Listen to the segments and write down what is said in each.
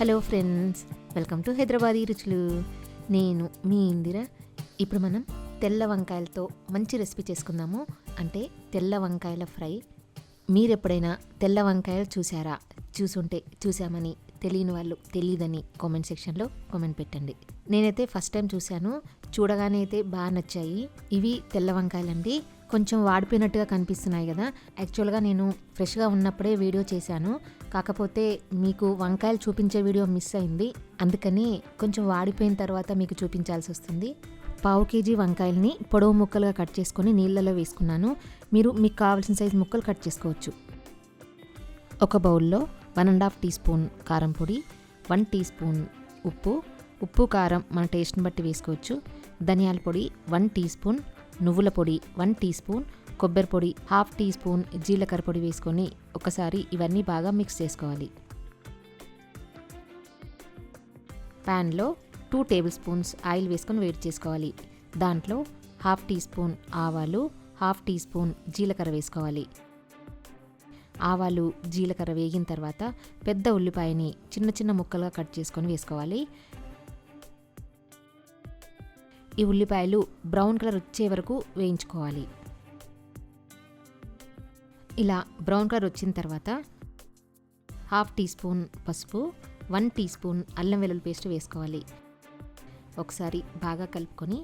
Hello friends, welcome to Hyderabadi రుచులు. నేను మీ ఇందిర. ఇప్పుడు మనం తెల్ల వంకాయలతో మంచి రెసిపీ చేసుకుందాము. అంటే తెల్ల వంకాయల ఫ్రై. మీరు ఎప్పుడైనా తెల్ల వంకాయలు చూసారా? చూసుంటే చూసామని, తెలియని వాళ్ళు తెలియదని కామెంట్ సెక్షన్లో కామెంట్ పెట్టండి. నేనైతే ఫస్ట్ టైం చూశాను. చూడగానే అయితే బాగా నచ్చాయి. ఇవి తెల్ల వంకాయలండి. కొంచెం వాడిపోయినట్టుగా కనిపిస్తున్నాయి కదా. యాక్చువల్గా నేను ఫ్రెష్గా ఉన్నప్పుడే వీడియో చేశాను. కాకపోతే మీకు వంకాయలు చూపించే వీడియో మిస్ అయింది. అందుకని కొంచెం వాడిపోయిన తర్వాత మీకు చూపించాల్సి వస్తుంది. 1/2 kg వంకాయల్ని పొడవు ముక్కలుగా కట్ చేసుకొని నీళ్ళలో వేసుకున్నాను. మీరు మీకు కావాల్సిన సైజు ముక్కలు కట్ చేసుకోవచ్చు. ఒక బౌల్లో 1.5 టీ స్పూన్ కారం పొడి, 1 టీ స్పూన్ ఉప్పు కారం మన టేస్ట్ని బట్టి వేసుకోవచ్చు. ధనియాల పొడి 1 టీ స్పూన్, నువ్వుల పొడి 1 టీ స్పూన్, కొబ్బరి పొడి 1/2 టీ స్పూన్, జీలకర్ర పొడి వేసుకొని ఒకసారి ఇవన్నీ బాగా మిక్స్ చేసుకోవాలి. ప్యాన్లో 2 టేబుల్ స్పూన్స్ ఆయిల్ వేసుకొని వేడి చేసుకోవాలి. దాంట్లో 1/2 టీ స్పూన్ ఆవాలు, 1/2 టీ స్పూన్ జీలకర్ర వేసుకోవాలి. ఆవాలు జీలకర్ర వేగిన తర్వాత పెద్ద ఉల్లిపాయని చిన్న చిన్న ముక్కలుగా కట్ చేసుకొని వేసుకోవాలి. ఈ ఉల్లిపాయలు బ్రౌన్ కలర్ వచ్చే వరకు వేయించుకోవాలి. ఇలా బ్రౌన్ కలర్ వచ్చిన తర్వాత 1/2 టీ స్పూన్ పసుపు, 1 టీ స్పూన్ అల్లం వెల్లుల్లి పేస్ట్ వేసుకోవాలి. ఒకసారి బాగా కలుపుకొని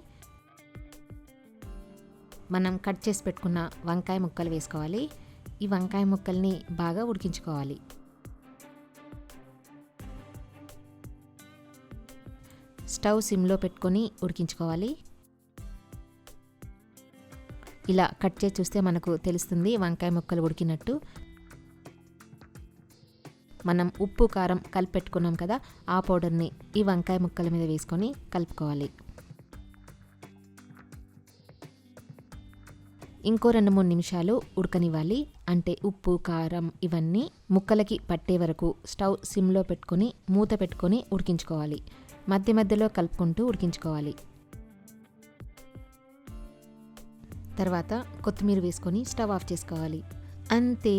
మనం కట్ చేసి పెట్టుకున్న వంకాయ ముక్కలు వేసుకోవాలి. ఈ వంకాయ ముక్కల్ని బాగా ఉడికించుకోవాలి. స్టవ్ సిమ్లో పెట్టుకొని ఉడికించుకోవాలి. ఇలా కట్ చేసి చూస్తే మనకు తెలుస్తుంది వంకాయ ముక్కలు ఉడికినట్టు. మనం ఉప్పు కారం కలిపి పెట్టుకున్నాం కదా, ఆ పౌడర్ని ఈ వంకాయ ముక్కల మీద వేసుకొని కలుపుకోవాలి. ఇంకో 2-3 నిమిషాలు ఉడకనివ్వాలి. అంటే ఉప్పు కారం ఇవన్నీ ముక్కలకి పట్టే వరకు స్టవ్ సిమ్లో పెట్టుకొని మూత పెట్టుకొని ఉడికించుకోవాలి. మధ్య మధ్యలో కలుపుకుంటూ ఉడికించుకోవాలి. తర్వాత కొత్తిమీర వేసుకొని స్టవ్ ఆఫ్ చేసుకోవాలి. అంతే,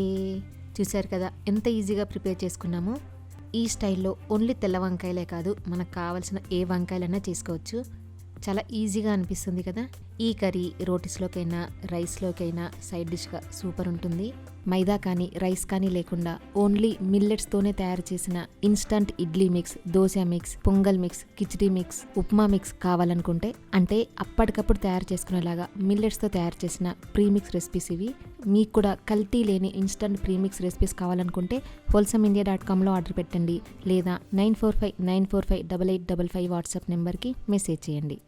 చూశారు కదా ఎంత ఈజీగా ప్రిపేర్ చేసుకున్నామో. ఈ స్టైల్లో ఓన్లీ తెల్ల వంకాయలే కాదు, మనకు కావాల్సిన ఏ వంకాయలైనా చేసుకోవచ్చు. చాలా ఈజీగా అనిపిస్తుంది కదా. ఈ కర్రీ రోటీస్లోకైనా రైస్లోకైనా సైడ్ డిష్గా సూపర్ ఉంటుంది. మైదా కానీ రైస్ కానీ లేకుండా ఓన్లీ మిల్లెట్స్తోనే తయారు చేసిన instant idli mix, dosa mix, pongal mix, khichdi mix, upma mix కావాలనుకుంటే, అంటే అప్పటికప్పుడు తయారు చేసుకునేలాగా మిల్లెట్స్తో తయారు చేసిన ప్రీమిక్స్ రెసిపీస్ ఇవి. మీకు కూడా కల్తీ లేని ఇన్స్టంట్ ప్రీమిక్స్ రెసిపీస్ కావాలనుకుంటే wholesameindia.comలో ఆర్డర్ పెట్టండి, లేదా 9459458855 వాట్సాప్ నెంబర్కి మెసేజ్ చేయండి.